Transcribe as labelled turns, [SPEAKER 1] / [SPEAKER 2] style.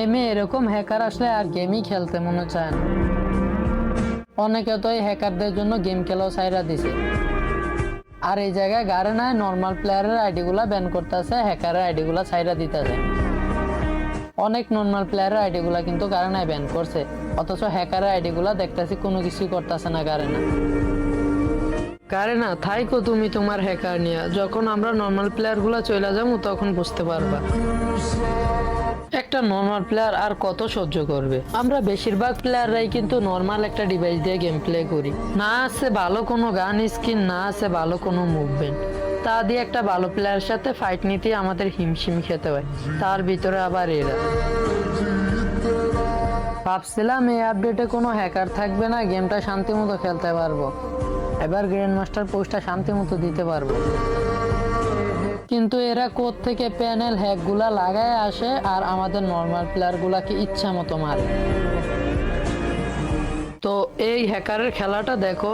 [SPEAKER 1] গেমে এরকম হ্যাকার আসলে আর গেমই খেলতে মনে চায় না। অনেকে তো এই হ্যাকারদের জন্য গেম খেলাও ছাইরা দিছে। আর এই জায়গায় গারেনায় নর্মাল প্লেয়ারের আইডি গুলা ব্যান করতেছে, হ্যাকারের আইডি গুলা ছাইরা দিতেছে। অনেক নর্মাল প্লেয়ারের আইডি গুলা কিন্তু গারেনায় ব্যান করছে, অথচ হ্যাকারের আইডি গুলা দেখতেছি কোনো কিছুই করতেছে না গারেনা। গারেনা থাইকো তুমি তোমার হ্যাকার নিয়ে, যখন আমরা নর্মাল প্লেয়ার গুলা চলে যাবো তখন বুঝতে পারবা। একটা নর্মাল প্লেয়ার আর কত সহ্য করবে। আমরা বেশিরভাগ প্লেয়াররাই কিন্তু নর্মাল একটা ডিভাইস দিয়ে গেম প্লে করি, না আছে ভালো কোনো গান স্কিন, না আছে ভালো কোনো মুভমেন্ট। তা দিয়ে একটা ভালো প্লেয়ারের সাথে ফাইট নিতে আমাদের হিমশিম খেতে হয়, তার ভিতরে আবার এরা। ভাবছিলাম এই আপডেটে কোনো হ্যাকার থাকবে না, গেমটা শান্তি মতো খেলতে পারবো, এবার গ্র্যান্ড মাস্টার পোস্টটা শান্তি মতো দিতে পারবো। কিন্তু এরা কোথ থেকে প্যানেল হ্যাক গুলা লাগায় আসে আর আমাদের নর্মাল প্লেয়ার গুলাকে ইচ্ছা মতো মারে। তো এই হ্যাকারের খেলাটা দেখো।